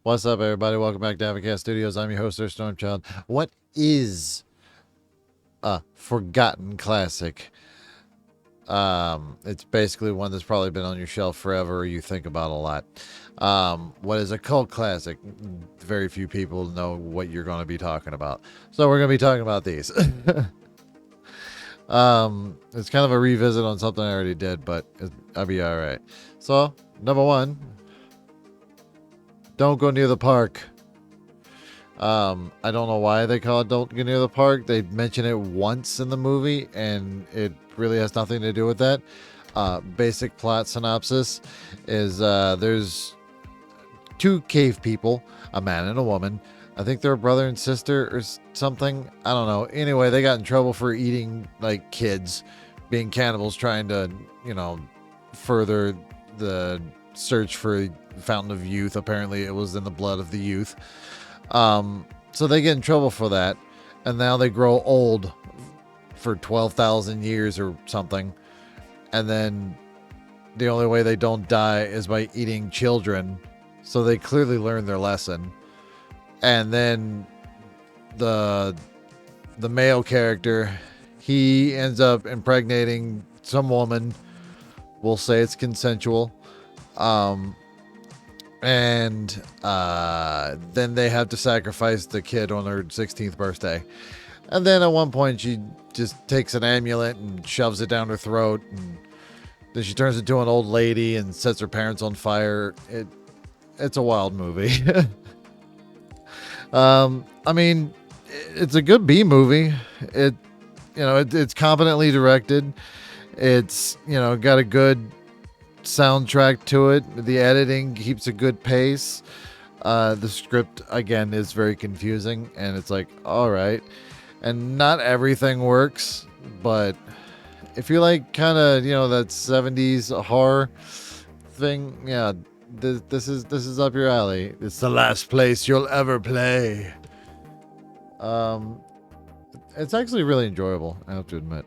What's up, everybody? Welcome back to Avocast Studios. I'm your host, Sir Stormchild. What is a forgotten classic? It's basically one that's probably been on your shelf forever or you think about a lot. What is a cult classic? Very few people know what you're going to be talking about. So we're going to be talking about these. It's kind of a revisit on something I already did, but I'll be all right. So, number one, don't go near the park. I don't know why they call it Don't Go Near the Park. They mention it once in the movie, and it really has nothing to do with that. Basic plot synopsis is there's two cave people, a man and a woman. I think they're a brother and sister or something. I don't know. Anyway, they got in trouble for eating, like, kids, being cannibals, trying to, further the search for Fountain of Youth. Apparently, it was in the blood of the youth. So they get in trouble for that, and now they grow old for 12,000 years or something, and then the only way they don't die is by eating children, so they clearly learned their lesson. And then the male character, he ends up impregnating some woman. We'll say it's consensual. And then they have to sacrifice the kid on her 16th birthday. And then at one point, she just takes an amulet and shoves it down her throat. And then she turns into an old lady and sets her parents on fire. It's a wild movie. I mean, it's a good B movie. It's competently directed. It's, got a good soundtrack to it. The editing keeps a good pace. The script, again, is very confusing, and it's like, all right. And not everything works, but if you like kind of, that 70s horror thing, yeah, this is up your alley. It's the last place you'll ever play. It's actually really enjoyable, I have to admit.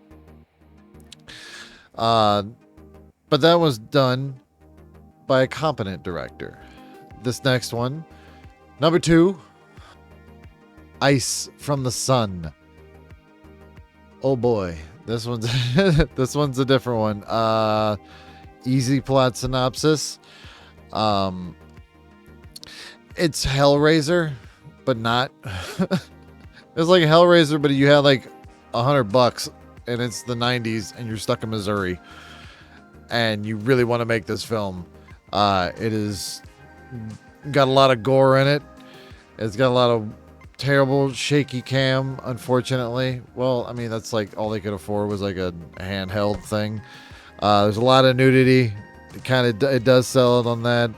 But that was done by a competent director. This next one, number 2, Ice from the Sun. Oh boy, this one's this one's a different one. Easy plot synopsis. It's Hellraiser, but not. It's like Hellraiser, but you had like $100 and it's the 90s and you're stuck in Missouri and you really want to make this film. It is got a lot of gore in it. It's got a lot of terrible shaky cam, unfortunately. Well, I mean, that's like all they could afford was like a handheld thing. There's a lot of nudity. It does sell it on that.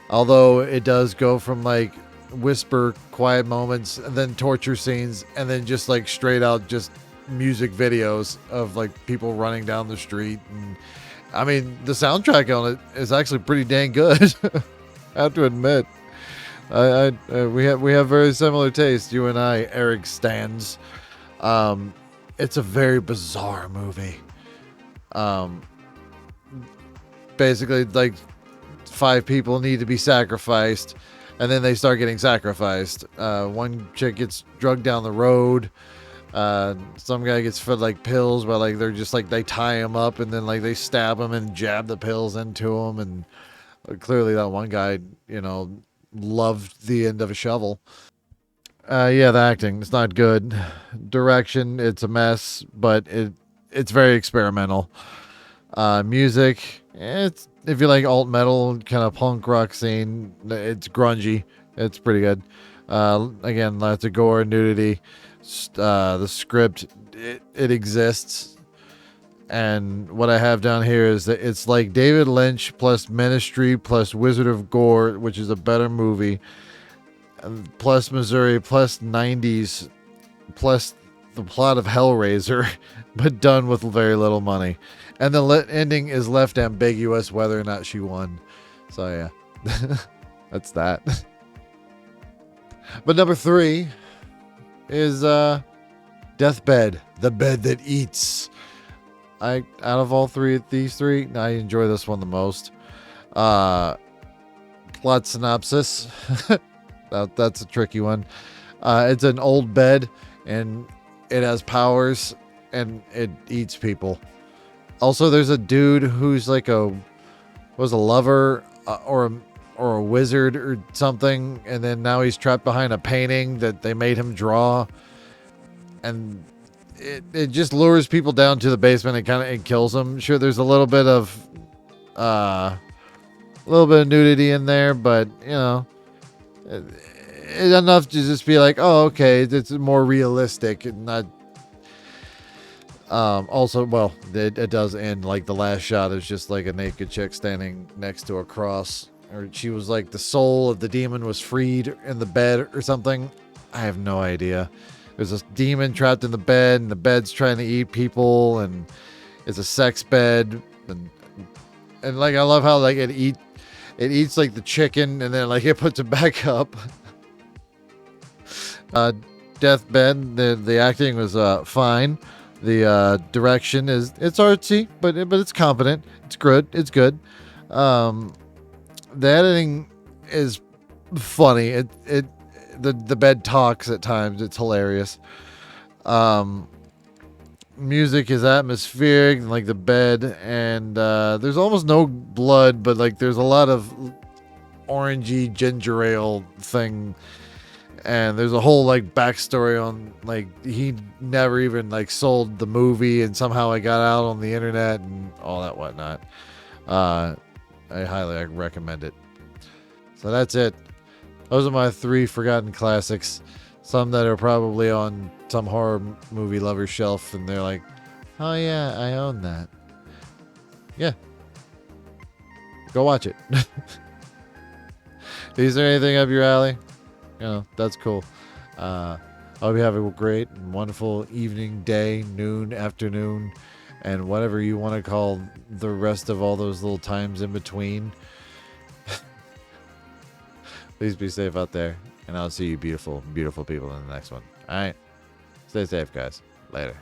Although it does go from like whisper quiet moments and then torture scenes and then just like straight out just music videos of like people running down the street. And I mean, the soundtrack on it is actually pretty dang good. I have to admit. We have very similar tastes, you and I, Eric Stans. It's a very bizarre movie. Basically, like 5 people need to be sacrificed, and then they start getting sacrificed. One chick gets drugged down the road. Some guy gets fed like pills, but like they're just like they tie him up and then like they stab him and jab the pills into him, and clearly that one guy, loved the end of a shovel. Yeah, the acting, it's not good. Direction, it's a mess, but it's very experimental. Music, it's, if you like alt metal, kind of punk rock scene, it's grungy. It's pretty good. Again, lots of gore and nudity. The script, it exists. And what I have down here is that it's like David Lynch plus Ministry plus Wizard of Gore, which is a better movie, plus Missouri plus 90s plus the plot of Hellraiser, but done with very little money. And the ending is left ambiguous whether or not she won. So yeah, that's that. But number 3 is Deathbed, the bed that eats. Out of all these three, I enjoy this one the most. Plot synopsis. That's a tricky one. It's an old bed, and it has powers, and it eats people. Also, there's a dude who's like was a lover or a wizard or something, and then now he's trapped behind a painting that they made him draw, and it just lures people down to the basement and it kills them. Sure, there's a little bit of nudity in there, but it's enough to just be like, oh, okay, it's more realistic and not. Also, well, it does end like the last shot is just like a naked chick standing next to a cross, or she was like the soul of the demon was freed in the bed or something. I have no idea. There's a demon trapped in the bed, and the bed's trying to eat people, and it's a sex bed, and like I love how like it eats like the chicken, and then like it puts it back up. Deathbed. The acting was fine. The direction it's artsy, but it's competent. It's good. It's good. The editing is funny. The bed talks at times. It's hilarious. Music is atmospheric, like the bed, and there's almost no blood, but like there's a lot of orangey ginger ale thing. And there's a whole like backstory on like he never even like sold the movie, and somehow it got out on the internet and all that whatnot. I highly recommend it. So that's it. Those are my 3 forgotten classics. Some that are probably on some horror movie lover shelf, and they're like, oh yeah, I own that. Yeah. Go watch it. Is there anything up your alley? That's cool. I hope you have a great and wonderful evening, day, noon, afternoon, and whatever you want to call the rest of all those little times in between. Please be safe out there, and I'll see you beautiful, beautiful people in the next one. All right. Stay safe, guys. Later.